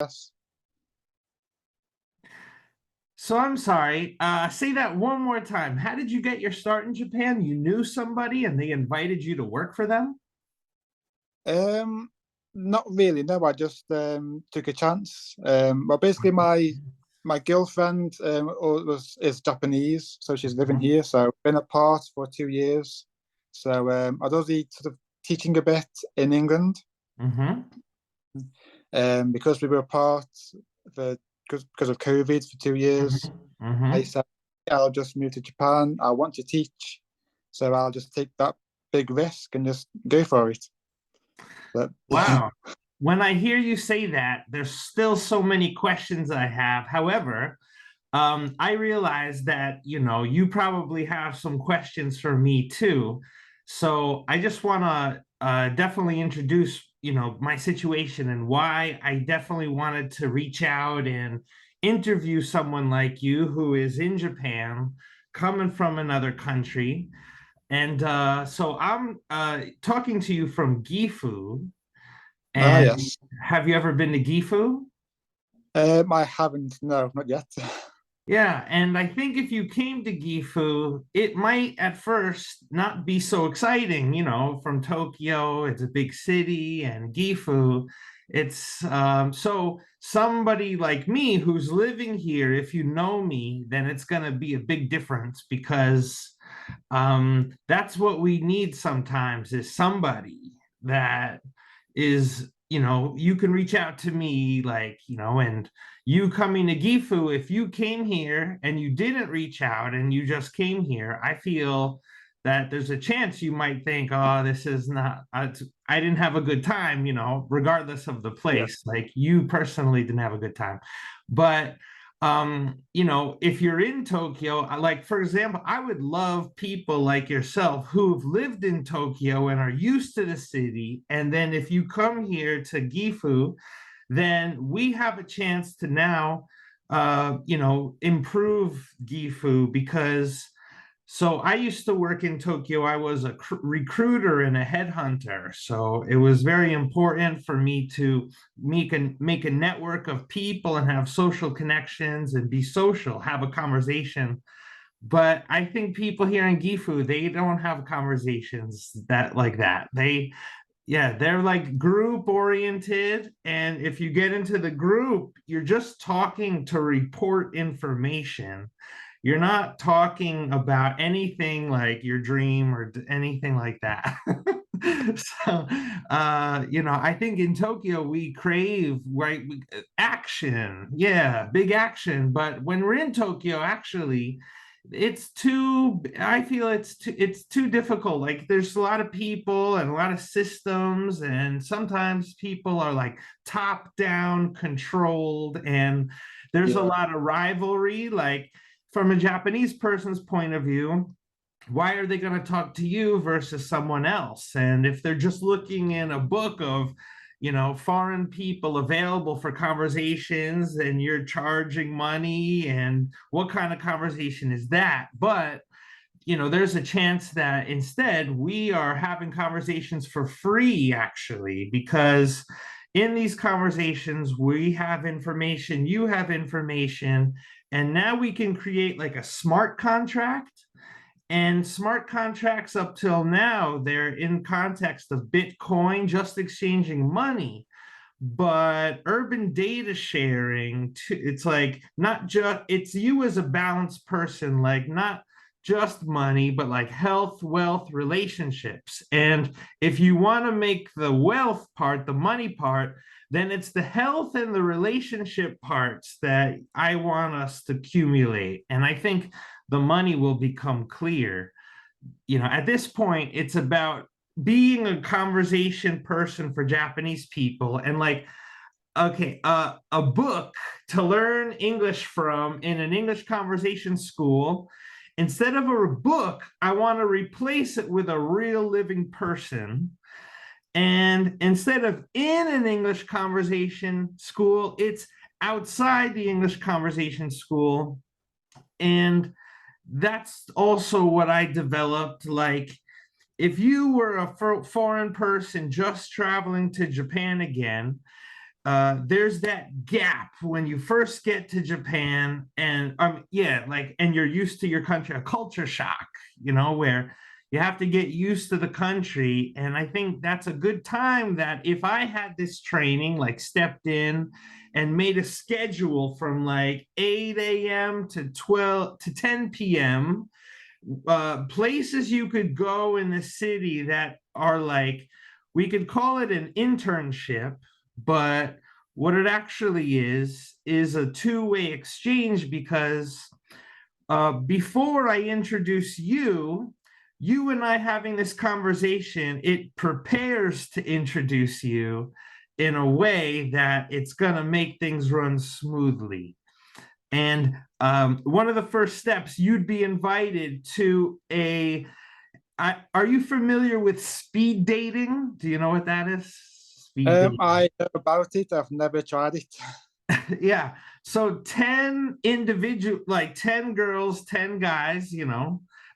Yes. So I'm sorry. Say that one more time. How did you get your start in Japan? You knew somebody and they invited you to work for them? Um, Not really. No, I just took a chance. Well, basically, my girlfriend was is Japanese, so she's living Mhm. here. So been apart for 2 years. So I was already sort of teaching a bit in England. Mhm. Because we were apart for because of COVID for 2 years. Mhm. I Mhm. said I'll just move to Japan. I want to teach, so I'll just take that big risk and just go for it. But Wow. When I hear you say that, there's still so many questions I have. However, I realize that, you probably have some questions for me too. So I just want to definitely introduce, my situation and why I definitely wanted to reach out and interview someone like you who is in Japan, coming from another country. And so I'm talking to you from Gifu. And yes, have you ever been to Gifu? I haven't. No, not yet. Yeah, and I think if you came to Gifu, it might at first not be so exciting. From Tokyo, it's a big city, and Gifu, it's so somebody like me who's living here, if you know me, then it's going to be a big difference because that's what we need sometimes is somebody that is, you can reach out to me, like, and you coming to Gifu, if you came here and you didn't reach out and you just came here, I feel that there's a chance you might think, oh, this is not, I didn't have a good time, regardless of the Yeah, place. Like you personally didn't have a good time. But if you're in Tokyo, like for example, I would love people like yourself who've lived in Tokyo and are used to the city. And then if you come here to Gifu, then we have a chance to now, improve Gifu because so I used to work in Tokyo. I was a recruiter and a headhunter. So it was very important for me to make a network of people and have social connections and be social, have a conversation. But I think people here in Gifu, they don't have conversations that like that. Yeah, they're like group oriented. And if you get into the group, you're just talking to report information. You're not talking about anything like your dream or anything like that. So, I think in Tokyo we crave right action, yeah, big action. But when we're in Tokyo, actually, I feel it's too difficult. Like there's a lot of people and a lot of systems, and sometimes people are like top down controlled, and there's a yeah, lot of rivalry. Like from a Japanese person's point of view, why are they going to talk to you versus someone else? And if they're just looking in a book of, foreign people available for conversations and you're charging money, and what kind of conversation is that? But there's a chance that instead we are having conversations for free, actually, because in these conversations, we have information, you have information, and now we can create like a smart contract. And smart contracts up till now, they're in context of Bitcoin, just exchanging money. But urban data sharing, it's like not just, it's you as a balanced person, like not just money, but like health, wealth, relationships. And if you want to make the wealth part, the money part, then it's the health and the relationship parts that I want us to accumulate. And I think the money will become clear. At this point, it's about being a conversation person for Japanese people and like, okay, a book to learn English from in an English conversation school. Instead of a book, I want to replace it with a real living person. And instead of in an English conversation school, it's outside the English conversation school. And that's also what I developed. Like, if you were a foreign person just traveling to Japan again, there's that gap when you first get to Japan, and yeah, like, and you're used to your country, a culture shock, where you have to get used to the country. And I think that's a good time that if I had this training, like stepped in and made a schedule from like 8 a.m. to 12 to 10 p.m., places you could go in the city that are like, we could call it an internship, but what it actually is a two-way exchange, because before I introduce you, you and I having this conversation, it prepares to introduce you in a way that it's going to make things run smoothly. And one of the first steps, you'd be invited to are you familiar with speed dating? Do you know what that is? Speed dating. I know about it. I've never tried it. Yeah. So 10 individual, like 10 girls, 10 guys,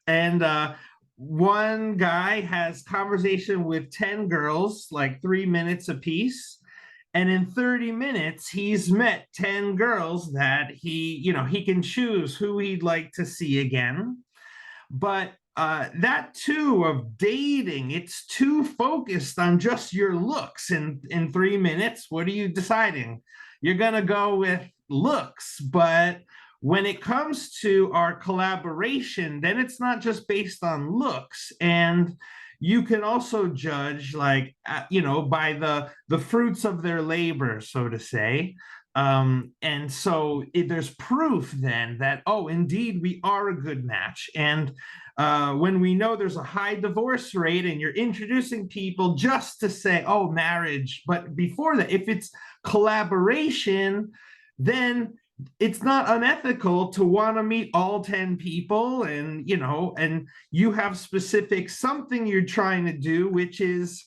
and one guy has conversation with 10 girls, like 3 minutes apiece. And in 30 minutes, he's met 10 girls that he can choose who he'd like to see again. But that too of dating, it's too focused on just your looks. In 3 minutes, what are you deciding? You're gonna go with looks. But when it comes to our collaboration, then it's not just based on looks. And you can also judge, like, by the fruits of their labor, so to say. And so there's proof then that, oh, indeed, we are a good match. And when we know there's a high divorce rate and you're introducing people just to say, oh, marriage, but before that, if it's collaboration, then it's not unethical to want to meet all 10 people, and you have specific something you're trying to do, which is,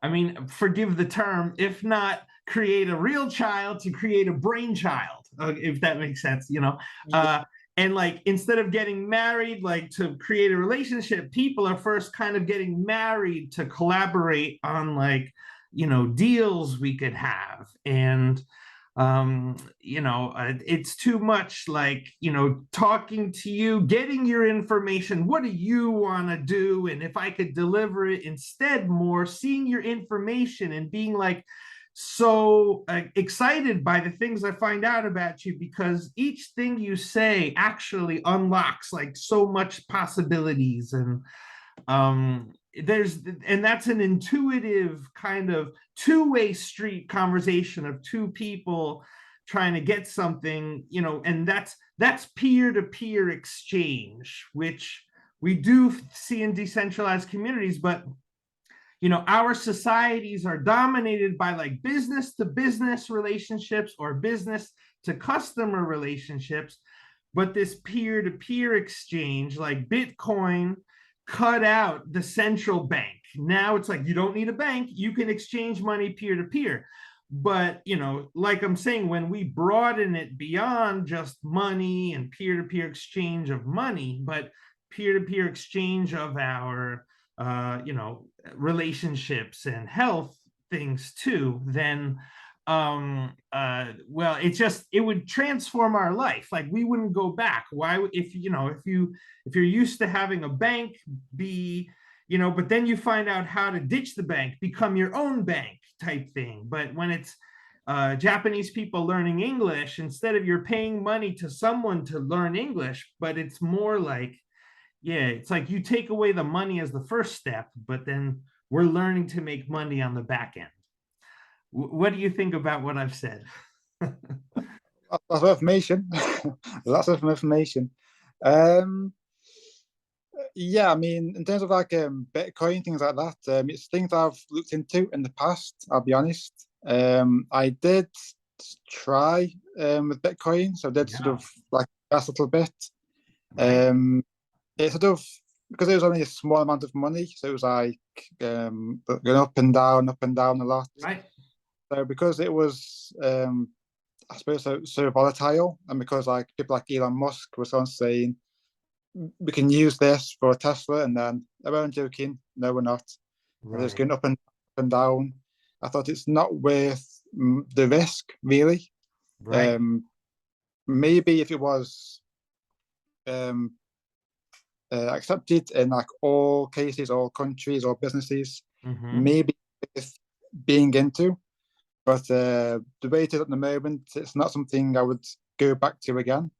I mean, forgive the term, if not create a real child, to create a brainchild, if that makes sense, and like, instead of getting married, like to create a relationship, people are first kind of getting married to collaborate on, like, deals we could have. And it's too much, like, talking to you, getting your information, what do you want to do, and if I could deliver it, instead more seeing your information and being like so excited by the things I find out about you, because each thing you say actually unlocks like so much possibilities. And that's an intuitive kind of two-way street conversation of two people trying to get something, and that's peer-to-peer exchange, which we do see in decentralized communities. But our societies are dominated by like business to business relationships or business to customer relationships. But this peer-to-peer exchange, like Bitcoin, cut out the central bank. Now it's like, you don't need a bank, you can exchange money peer-to-peer. But like I'm saying, when we broaden it beyond just money and peer-to-peer exchange of money, but peer-to-peer exchange of our relationships and health things too, then well, it would transform our life. Like, we wouldn't go back. Why? If you're used to having a bank be, but then you find out how to ditch the bank, become your own bank type thing. But when it's Japanese people learning English, instead of you're paying money to someone to learn English, but it's more like, yeah, it's like you take away the money as the first step, but then we're learning to make money on the back end. What do you think about what I've said? Lots of information. Lots of information. Yeah, I mean, in terms of like Bitcoin, things like that, it's things I've looked into in the past, I'll be honest. I did try with Bitcoin, so I did sort of like invest a little bit. It sort of, because it was only a small amount of money, so it was like going up and down a lot. Right. So because it was, I suppose, so volatile, and because like people like Elon Musk was on saying, we can use this for a Tesla, and then I wasn't joking. No, we're not. Right. It's going up and down. I thought it's not worth the risk really. Right. Um, Maybe if it was um, accepted in like all cases, all countries, all businesses, Mm-hmm. maybe worth being into. But the way it is at the moment, it's not something I would go back to again.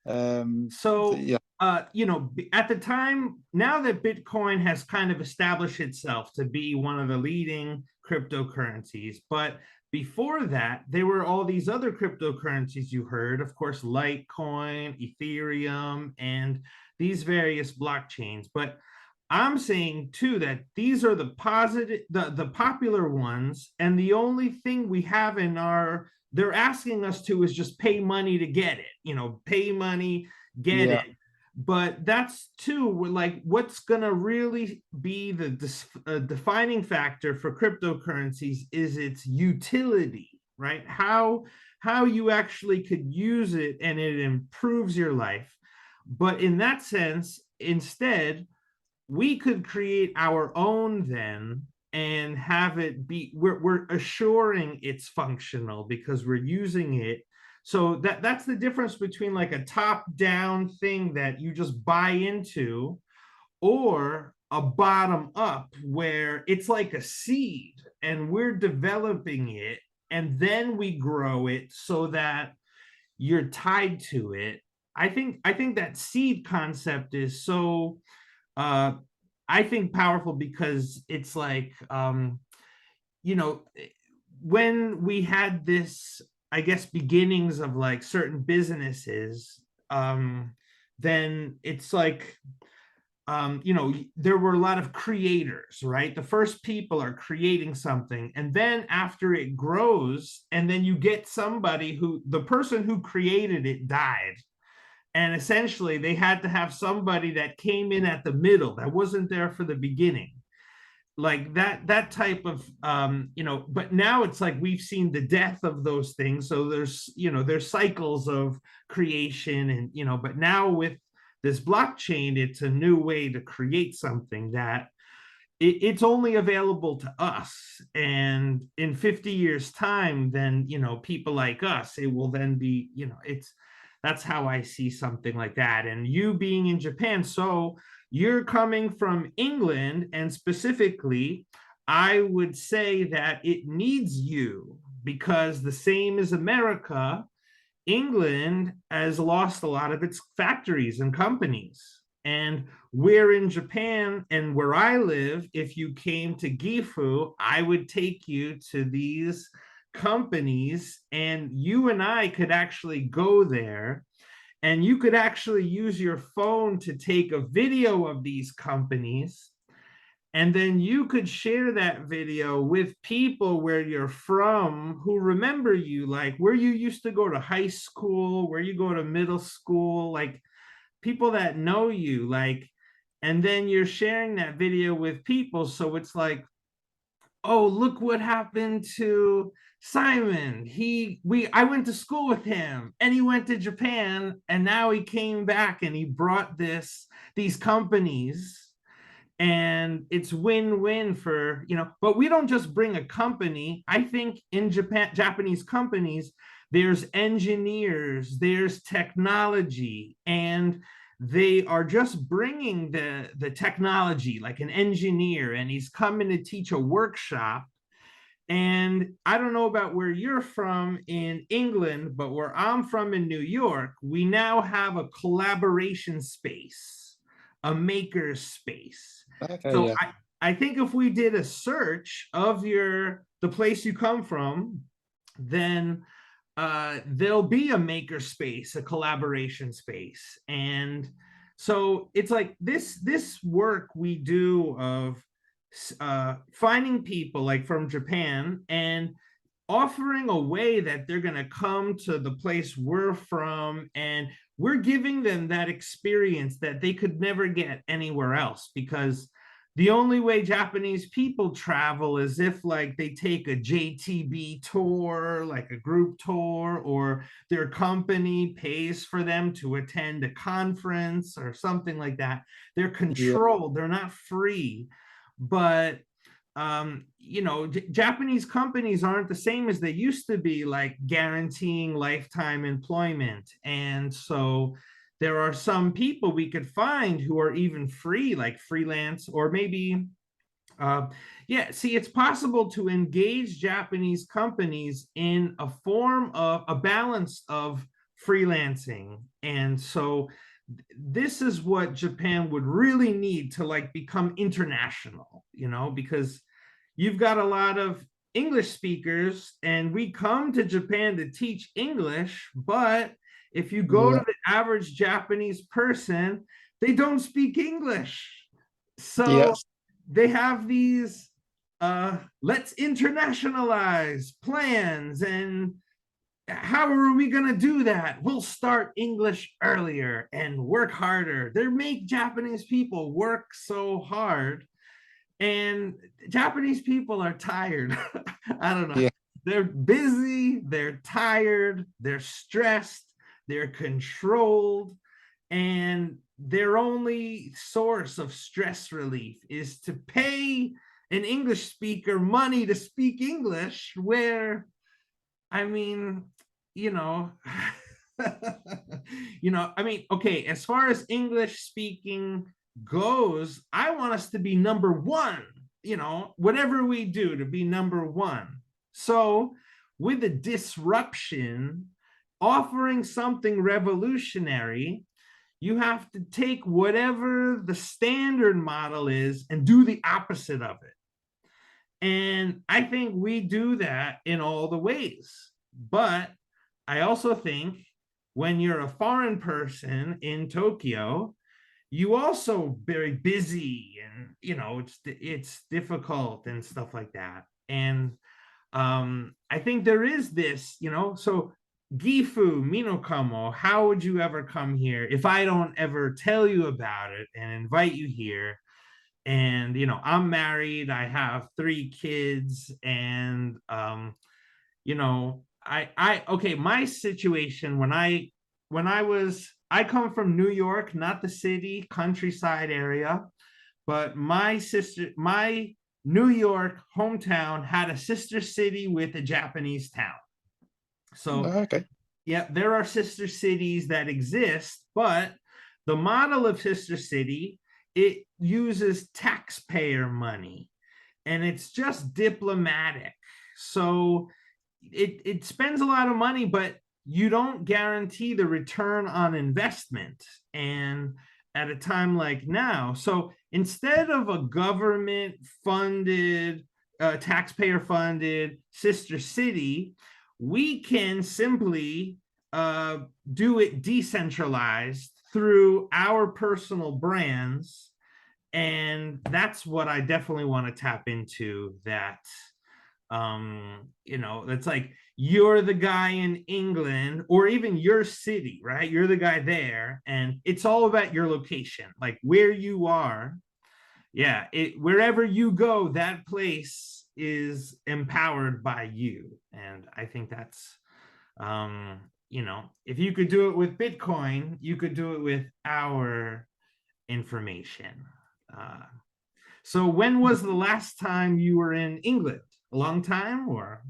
So, Yeah, at the time, now that Bitcoin has kind of established itself to be one of the leading cryptocurrencies, but before that, there were all these other cryptocurrencies you heard, of course, Litecoin, Ethereum, and these various blockchains. But I'm saying too that these are the popular ones, and the only thing we have in our they're asking us to is just pay money to get it, pay money, get yeah, it. But that's too like what's going to really be the defining factor for cryptocurrencies is its utility, right? How you actually could use it and it improves your life. But in that sense, instead, we could create our own then and have it be we're assuring it's functional because we're using it. So that's the difference between like a top down thing that you just buy into or a bottom up where it's like a seed and we're developing it and then we grow it so that you're tied to it. I think that seed concept is so uh I think powerful because it's like you know when we had this, I guess, beginnings of like certain businesses, um then it's like there were a lot of creators, right? The first people are creating something, and then after it grows, and then you get somebody who the person who created it died, and essentially they had to have somebody that came in at the middle that wasn't there for the beginning, like that type of but now it's like we've seen the death of those things, so there's cycles of creation, and but now with this blockchain it's a new way to create something that it's only available to us, and in 50 years time then people like us, it will then be it's that's how I see something like that. And you being in Japan, so you're coming from England, and specifically I would say that it needs you because the same as America, England has lost a lot of its factories and companies. And we're in Japan, and where I live, if you came to Gifu, I would take you to these companies, and you and I could actually go there, and you could actually use your phone to take a video of these companies, and then you could share that video with people where you're from who remember you, like where you used to go to high school, where you go to middle school, like people that know you, like, and then you're sharing that video with people. So it's like, oh, look what happened to Simon. I went to school with him and he went to Japan and now he came back and he brought these companies, and it's win-win for but we don't just bring a company. I think in Japanese companies there's engineers, there's technology, and they are just bringing the technology, like an engineer, and he's coming to teach a workshop. And I don't know about where you're from in England, but where I'm from in New York, we now have a collaboration space, a maker space. okay, So yeah, I think if we did a search of the place you come from, then there'll be a maker space, a collaboration space. And so it's like this work we do of finding people like from Japan and offering a way that they're going to come to the place we're from, and we're giving them that experience that they could never get anywhere else, because the only way Japanese people travel is if like they take a JTB tour, like a group tour, or their company pays for them to attend a conference or something like that. They're yeah, controlled, they're not free. But Japanese companies aren't the same as they used to be, like guaranteeing lifetime employment. And so there are some people we could find who are even free, like freelance, or maybe yeah, see, it's possible to engage Japanese companies in a form of a balance of freelancing. And so this is what Japan would really need to like become international, because you've got a lot of English speakers and we come to Japan to teach English, but if you go Yeah. to the average Japanese person, they don't speak English. So Yes. they have these let's internationalize plans. And how are we going to do that? We'll start English earlier and work harder. They make Japanese people work so hard, and Japanese people are tired. I don't know. Yeah. They're busy, they're tired, they're stressed, they're controlled, and their only source of stress relief is to pay an English speaker money to speak English, where, I mean, you know, okay, as far as English speaking goes, I want us to be number one, whatever we do to be number one. So, with a disruption, offering something revolutionary, you have to take whatever the standard model is and do the opposite of it. And I think we do that in all the ways. But I also think when you're a foreign person in Tokyo, you also very busy, and it's difficult and stuff like that. And I think there is this, so Gifu Minokamo, how would you ever come here if I don't ever tell you about it and invite you here? And I'm married, I have 3 kids, and I okay, my situation I come from New York, not the city, countryside area, but my New York hometown had a sister city with a Japanese town. So Okay. yeah, there are sister cities that exist, but the model of sister city, it uses taxpayer money, and it's just diplomatic. So it spends a lot of money, but you don't guarantee the return on investment. And at a time like now, so instead of a government funded, taxpayer funded sister city, we can simply do it decentralized through our personal brands. And that's what I definitely want to tap into. That's like, you're the guy in England or even your city, right? You're the guy there, and it's all about your location, like where you are. Yeah, wherever you go, that place is empowered by you. And I think that's if you could do it with Bitcoin, you could do it with our information. uh, so when was the last time you were in England? A long time, or?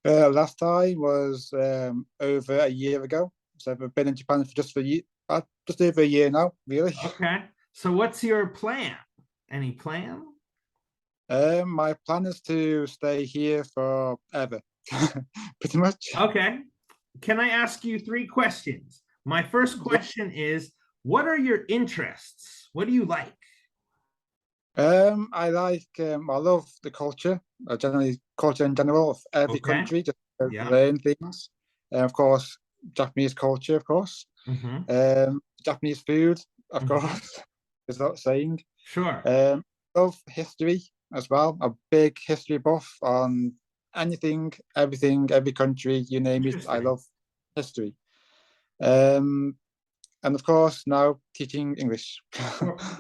Last time was over a year ago. So I've been in Japan for just over a year now, really. Okay. So what's your plan? Any plan? My plan is to stay here forever, pretty much. Okay. Can I ask you 3 questions? My first question is, what are your interests? What do you like? I love the culture, generally culture in general of every Okay. country, just to Yeah. learn things. Of course, Japanese culture, of course. Mm-hmm. Japanese food, of Mhm. course, is not saying. Sure. Love history as well. A big history buff on anything, everything, every country, you name it. I Interesting. love history. Um, and of course, now teaching English.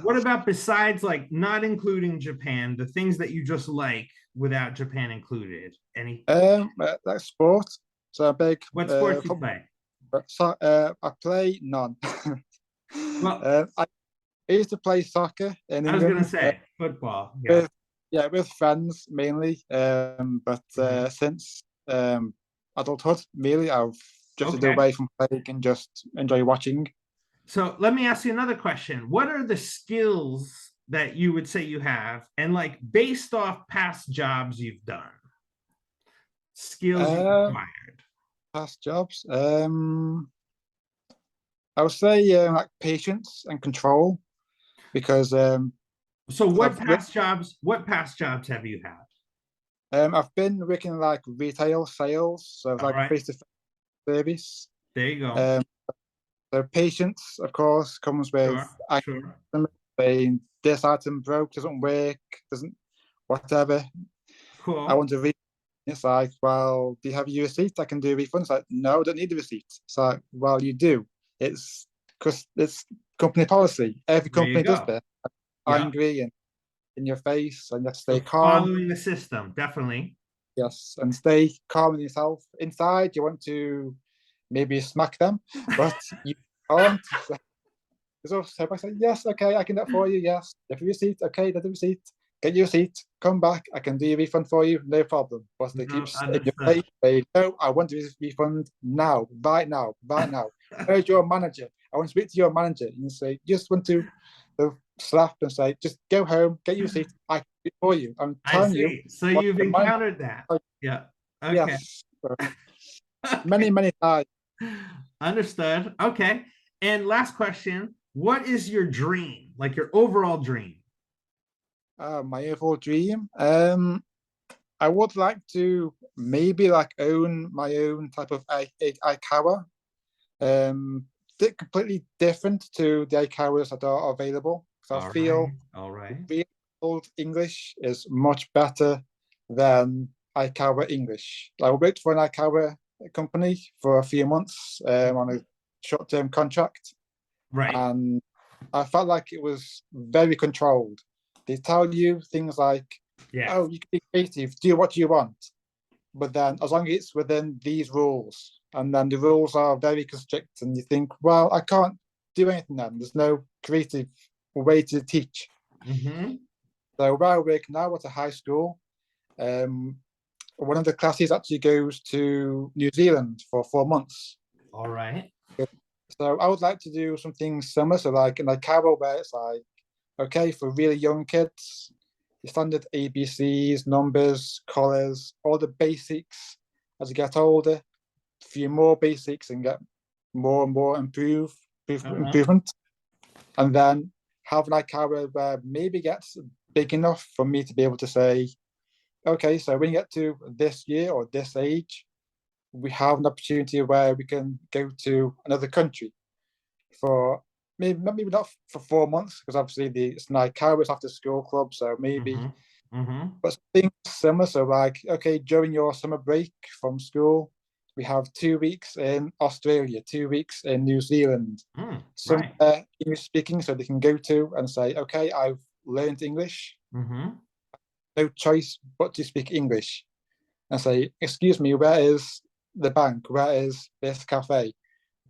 What about, besides, like, not including Japan, the things that you just like without Japan included? Any Like sport. So a big What sports you football. play? So, I play none. Well, I used to play soccer in I was gonna England say football. Yeah. with Yeah, with friends mainly. But Mhm. since adulthood, really, I've drifted Okay. away from playing and just enjoy watching. So let me ask you another question. What are the skills that you would say you have, and like based off past jobs you've done, skills you've Uh, acquired? Past jobs. I would say like patience and control because So I've what past jobs have you had? I've been working like retail sales, so All like right, face to face service. there you go. Um, so patience, of course, comes with Sure, sure. saying this item broke, doesn't work, doesn't whatever. I Cool. want to refund. It's like, well, do you have your receipt? I can do a refund. It's like, no, I don't need the receipt. It's like, well, you do. It's because it's company policy. Every There you company does go. that. Yeah. Angry and in your face, and you have to So stay calm. following the system, definitely. Yes, and stay calm in yourself. Inside, you want to maybe smack them, but you can't. So step by step, yes, okay, I can do that for you. Yes, get your receipt. Okay, get the receipt. Get your receipt. Come back. I can do your refund for you. No problem. But they keep No, in your understood. face. They no, I want this refund now, right now, right now. Where's your manager? I want to speak to your manager. And you say, just want to slap and say, just go home, get your receipt. I can do it for you. I'm I telling you see. So what you've the manager. encountered that. Yeah. Okay. Yes, many, Okay. many times. Understood. Okay. And last question, what is your dream? Like your overall dream? My overall dream. I would like to maybe like own my own type of Aikawa. Completely different to the Aikawas that are available. So I All feel right. All right. real old English is much better than Aikawa English. I worked for an Aikawa company for a few months on a short-term contract, Right. and I felt like it was very controlled. They tell you things like, Yes. "Oh, you can be creative, do what you want," but then as long as it's within these rules, and then the rules are very constrict, and you think, well, I can't do anything then. There's no creative way to teach. Mm-hmm. So where I work now at a high school, um, one of the classes actually goes to New Zealand for 4 months. All right. So I would like to do something similar. So like Carol, where it's like, okay, for really young kids, the standard ABCs, numbers, colours, all the basics. As you get older, a few more basics and get more and more Uh-huh. improvement. And then have like Carol where maybe gets big enough for me to be able to say, okay, so when you get to this year or this age, we have an opportunity where we can go to another country for maybe not for 4 months because obviously it's like Cowboys after school club, so maybe Mm-hmm. Mm-hmm. but things similar. So like okay, during your summer break from school, we have 2 weeks in Australia, 2 weeks in New Zealand, Right. somewhere English speaking, so they can go to and say, okay, I've learned English, Mm-hmm. no choice but to speak English, and say, excuse me, where is the bank? Where is this cafe?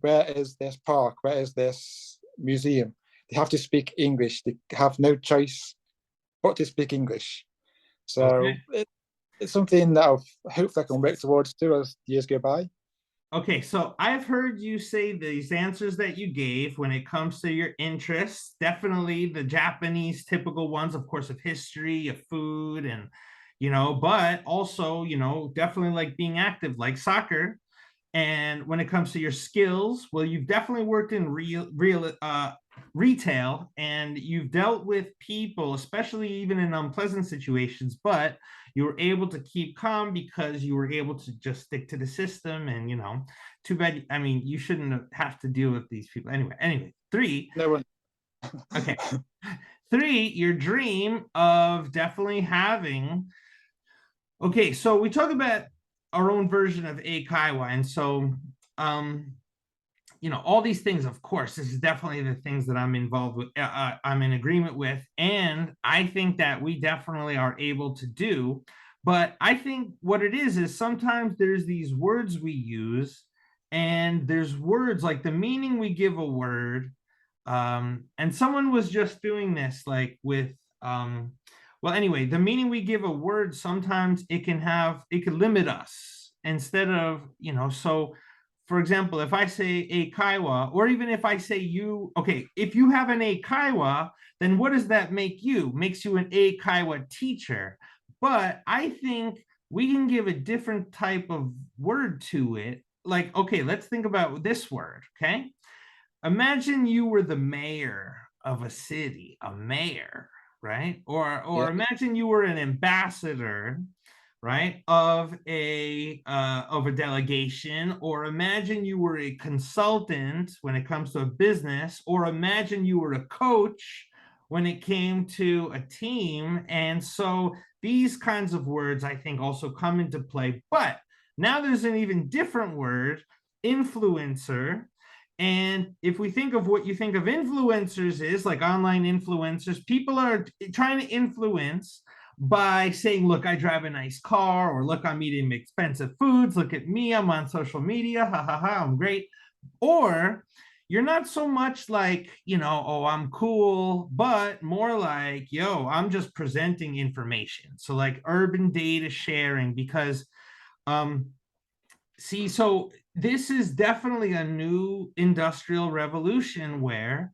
Where is this park? Where is this museum? They have to speak English. They have no choice but to speak English. Okay. So it's something that I hope I can work towards too as years go by. Okay, so I've heard you say these answers that you gave when it comes to your interests. Definitely the Japanese typical ones, of course, of history, of food, and but also, definitely like being active, like soccer. And when it comes to your skills, well, you've definitely worked in retail, and you've dealt with people, especially even in unpleasant situations, but you were able to keep calm because you were able to just stick to the system. And too bad. I mean, you shouldn't have to deal with these people anyway. Anyway, three. No one. Okay, three. Your dream of definitely having. Okay, so we talk about our own version of a Kaiwa, and so um all these things, of course, this is definitely the things that I'm involved with, I'm in agreement with, and I think that we definitely are able to do. But I think what it is sometimes there's these words we use, and there's words like the meaning we give a word. And someone was just doing this like with well, anyway, the meaning we give a word, sometimes it can limit us instead of, so for example, if I say a kaiwa, or even if I say you, okay, if you have an a kaiwa, then what does that make you? Makes you an a kaiwa teacher. But I think we can give a different type of word to it. Like, okay, let's think about this word, okay? Imagine you were the mayor of a city, a mayor, right? Or Yeah. imagine you were an ambassador, right, of a delegation, or imagine you were a consultant when it comes to a business, or imagine you were a coach when it came to a team. And so these kinds of words, I think, also come into play. But now there's an even different word, influencer. And if we think of what you think of influencers is, like online influencers, people are trying to influence by saying, look, I drive a nice car, or look, I'm eating expensive foods. Look at me, I'm on social media. Ha ha ha, I'm great. Or you're not so much like, oh, I'm cool, but more like, yo, I'm just presenting information. So like urban data sharing, because um see, so this is definitely a new industrial revolution where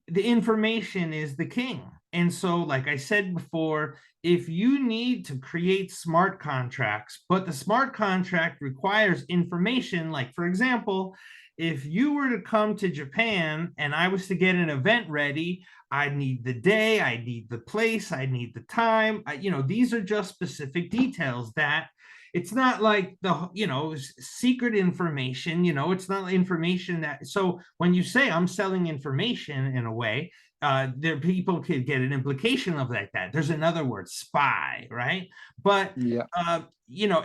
the information is the king. And so, like I said before, if you need to create smart contracts, but the smart contract requires information, like for example, if you were to come to Japan and I was to get an event ready, I need the day, I need the place, I need the time. These are just specific details that it's not like the secret information. It's not information that, so when you say I'm selling information in a way, there people could get an implication of that there's another word, spy, right? But Yeah.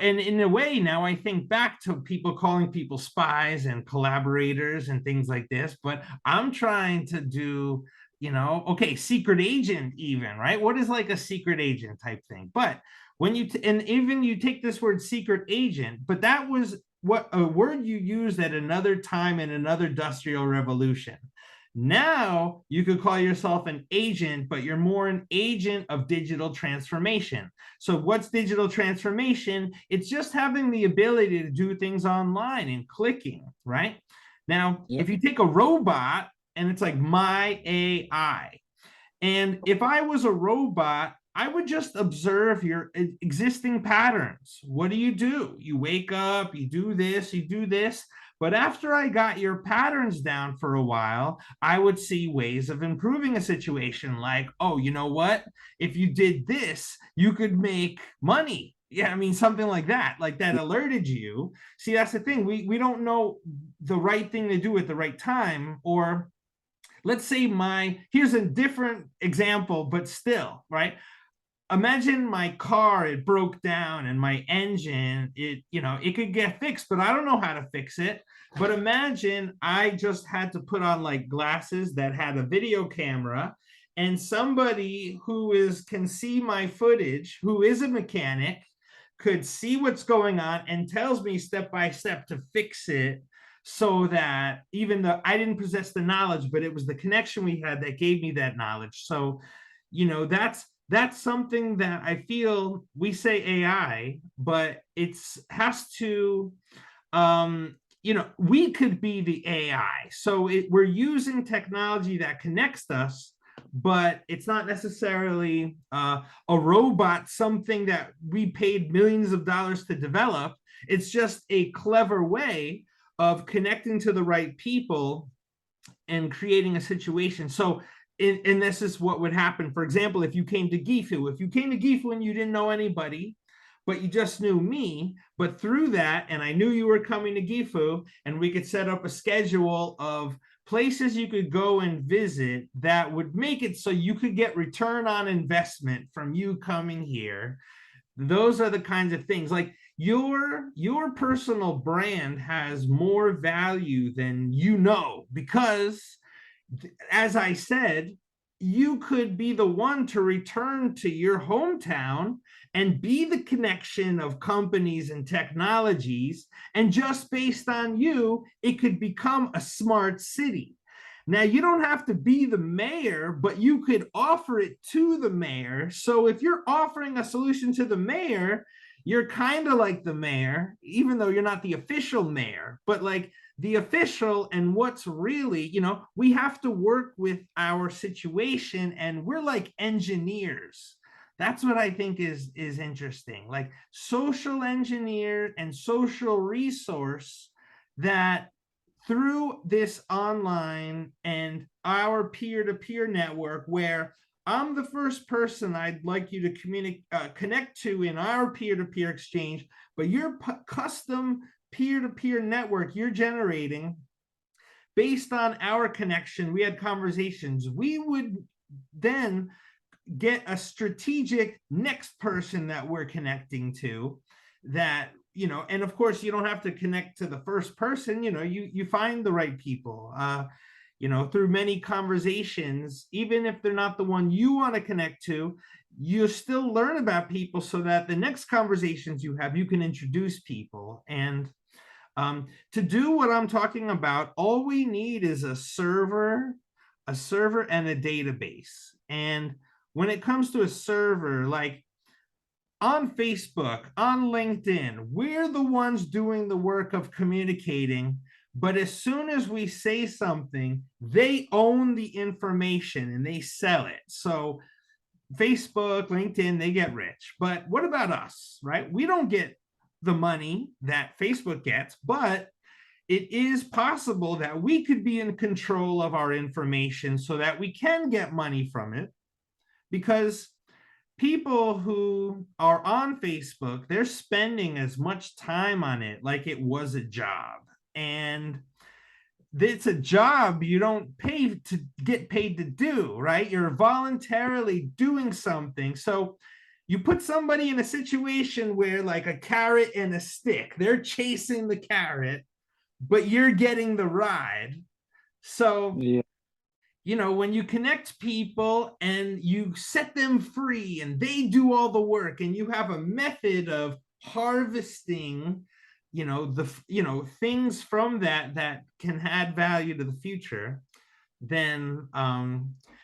and in a way, now I think back to people calling people spies and collaborators and things like this, but I'm trying to do, okay, secret agent even, right? What is like a secret agent type thing? But when and even you take this word secret agent, but that was what a word you used at another time in another industrial revolution. Now you could call yourself an agent, but you're more an agent of digital transformation. So what's digital transformation? It's just having the ability to do things online and clicking, right? Now, Yeah. if you take a robot and it's like my AI, and if I was a robot, I would just observe your existing patterns. What do? You wake up, you do this, you do this. But after I got your patterns down for a while, I would see ways of improving a situation, like, oh, you know what? If you did this, you could make money. Yeah, I mean, something like that alerted you. See, that's the thing. We don't know the right thing to do at the right time. Or let's say here's a different example, but still, right? Imagine my car, it broke down, and my engine, it could get fixed, but I don't know how to fix it. But imagine I just had to put on like glasses that had a video camera, and somebody can see my footage, who is a mechanic, could see what's going on and tells me step by step to fix it, so that even though I didn't possess the knowledge, but it was the connection we had that gave me that knowledge. So, that's something that I feel we say AI, but it's has to, we could be the AI. So we're using technology that connects us, but it's not necessarily a robot, something that we paid millions of dollars to develop. It's just a clever way of connecting to the right people and creating a situation. So, and this is what would happen. For example, if you came to Gifu and you didn't know anybody, but you just knew me, but through that, and I knew you were coming to Gifu, and we could set up a schedule of places you could go and visit that would make it so you could get return on investment from you coming here. Those are the kinds of things, like your personal brand has more value than because, as I said, you could be the one to return to your hometown and be the connection of companies and technologies, and just based on you, it could become a smart city. Now, you don't have to be the mayor, but you could offer it to the mayor. So if you're offering a solution to the mayor, you're kind of like the mayor, even though you're not the official mayor, but like the official and what's really, we have to work with our situation, and we're like engineers. That's what I think is interesting, like social engineer and social resource that through this online and our peer-to-peer network, where I'm the first person I'd like you to connect to in our peer-to-peer exchange, but your custom peer-to-peer network you're generating based on our connection, we had conversations, we would then get a strategic next person that we're connecting to, that and of course you don't have to connect to the first person, you find the right people through many conversations, even if they're not the one you want to connect to, you still learn about people, so that the next conversations you have, you can introduce people. And to do what I'm talking about, all we need is a server and a database. And when it comes to a server, like on Facebook, on LinkedIn, we're the ones doing the work of communicating. But as soon as we say something, they own the information and they sell it. So Facebook, LinkedIn, they get rich. But what about us, right? We don't get the money that Facebook gets, but it is possible that we could be in control of our information so that we can get money from it, because people who are on Facebook, they're spending as much time on it like it was a job. And it's a job you don't pay to get paid to do, right? You're voluntarily doing something. So you put somebody in a situation where, like a carrot and a stick, they're chasing the carrot, but you're getting the ride. So Yeah. when you connect people and you set them free and they do all the work, and you have a method of harvesting things from that can add value to the future, then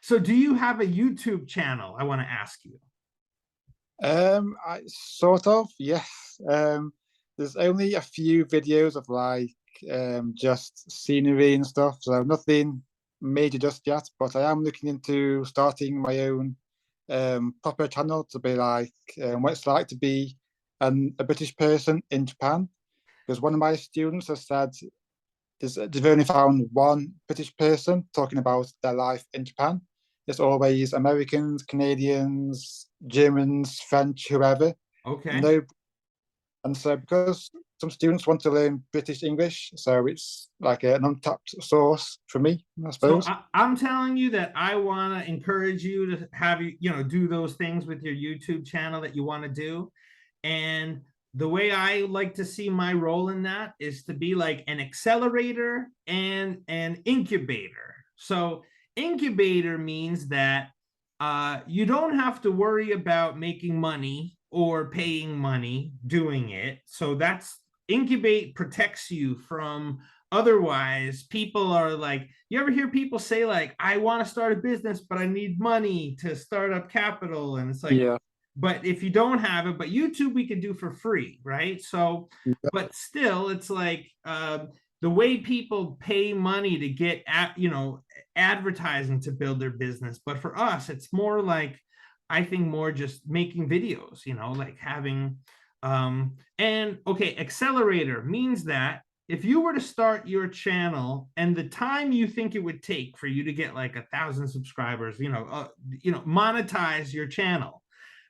so do you have a YouTube channel? I want to ask you. I sort of, yes. There's only a few videos of like just scenery and stuff, so nothing major just yet. But I am looking into starting my own proper channel to be like what it's like to be a British person in Japan. Because one of my students has said they've only found one British person talking about their life in Japan. It's always Americans, Canadians, Germans, French, whoever. Okay. No, and so because some students want to learn British English, so it's like an untapped source for me, I So suppose. I'm telling you that I want to encourage you to have do those things with your YouTube channel that you want to do. And the way I like to see my role in that is to be like an accelerator and an incubator. So incubator means that you don't have to worry about making money or paying money doing it. So that's incubate protects you from, otherwise people are like, you ever hear people say like, I want to start a business, but I need money to start up capital. And it's like, Yeah. but if you don't have it, but YouTube we could do for free, right? So, but still, it's like the way people pay money to get advertising to build their business. But for us, it's more like, I think more just making videos, like having and okay, accelerator means that if you were to start your channel and the time you think it would take for you to get like 1,000 subscribers, monetize your channel,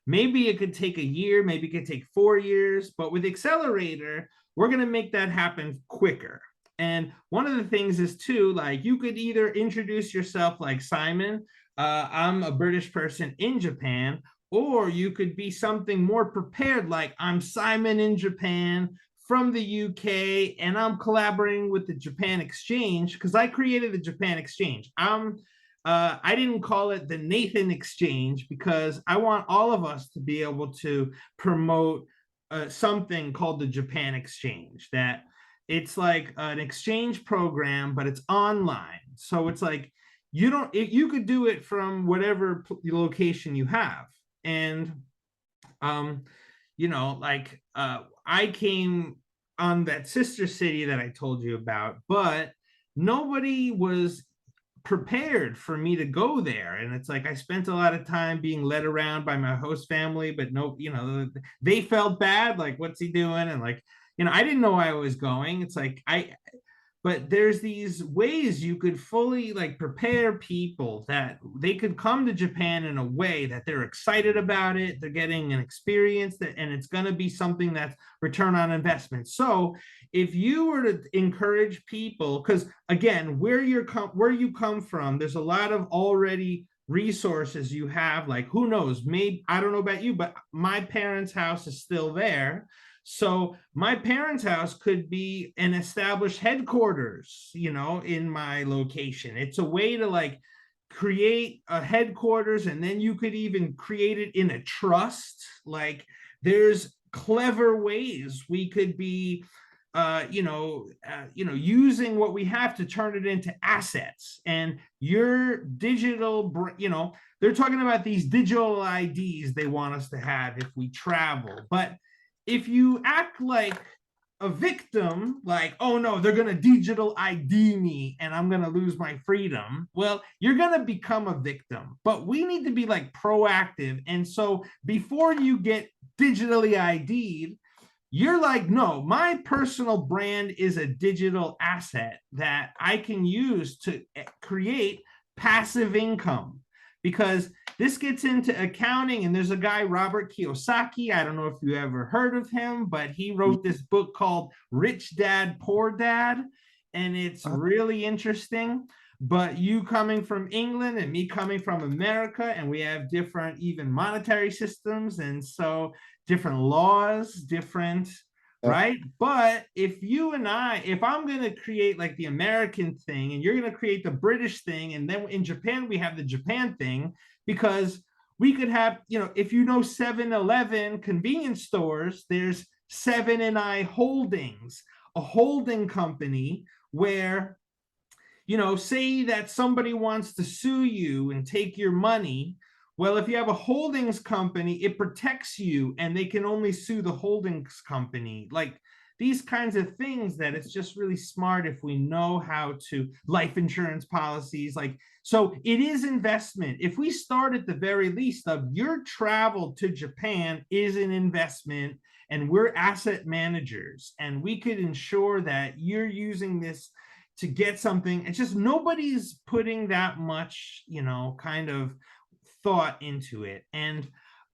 maybe it could take a year, maybe it could take 4 years, but with accelerator, we're going to make that happen quicker. And one of the things is too, like you could either introduce yourself like Simon, I'm a British person in Japan, or you could be something more prepared, like I'm Simon in Japan from the UK, and I'm collaborating with the Japan Exchange because I created the Japan Exchange. I didn't call it the Nathan Exchange because I want all of us to be able to promote something called the Japan Exchange. That It's like an exchange program, but it's online. So it's like you could do it from whatever location you have. And um, like I came on that sister city that I told you about, but nobody was prepared for me to go there. And it's like I spent a lot of time being led around by my host family, but no, they felt bad, like, what's he doing? And like, I didn't know I was going. It's like but there's these ways you could fully like prepare people that they could come to Japan in a way that they're excited about it, they're getting an experience that, and it's going to be something that's return on investment. So if you were to encourage people, because again, where you come from, there's a lot of already resources you have. Like, who knows, maybe, I don't know about you, but my parents' house is still there. So my parents' house could be an established headquarters, in my location. It's a way to like create a headquarters, and then you could even create it in a trust. Like, there's clever ways we could be using what we have to turn it into assets. And your digital, they're talking about these digital IDs they want us to have if we travel. But if you act like a victim, like, oh no, they're going to digital ID me and I'm going to lose my freedom, well, you're going to become a victim. But we need to be like proactive. And so before you get digitally ID'd, you're like, no, my personal brand is a digital asset that I can use to create passive income. Because this gets into accounting, and there's a guy, Robert Kiyosaki. I don't know if you ever heard of him, but he wrote this book called Rich Dad, Poor Dad, and it's really interesting. But you coming from England and me coming from America, and we have different even monetary systems, and so different laws, different, right? But if I'm going to create like the American thing and you're going to create the British thing, and then in Japan, we have the Japan thing, because we could have, if 7-Eleven convenience stores, there's Seven & I Holdings, a holding company where, say that somebody wants to sue you and take your money. Well, if you have a holdings company, it protects you and they can only sue the holdings company. Like, these kinds of things that it's just really smart if we know how to, life insurance policies, like, so it is investment. If we start at the very least of your travel to Japan is an investment, and we're asset managers, and we could ensure that you're using this to get something. It's just nobody's putting that much, kind of thought into it. And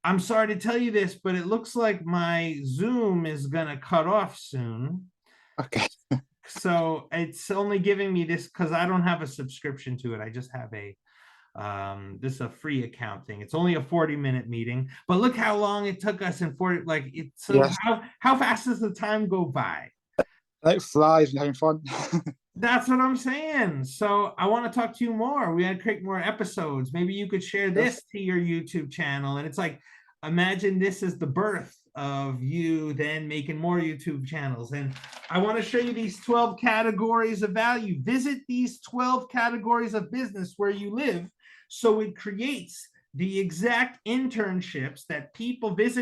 I'm sorry to tell you this, but it looks like my Zoom is going to cut off soon. Okay. So it's only giving me this because I don't have a subscription to it. I just have this is a free account thing. It's only a 40-minute meeting, but look how long it took us in 40, like, it's so Yes. how fast does the time go by? It flies and having fun. That's what I'm saying. So I want to talk to you more. We got to create more episodes. Maybe you could share this to your YouTube channel. And it's like, imagine this is the birth of you then making more YouTube channels. And I want to show you these 12 categories of value. Visit these 12 categories of business where you live. So it creates the exact internships that people visit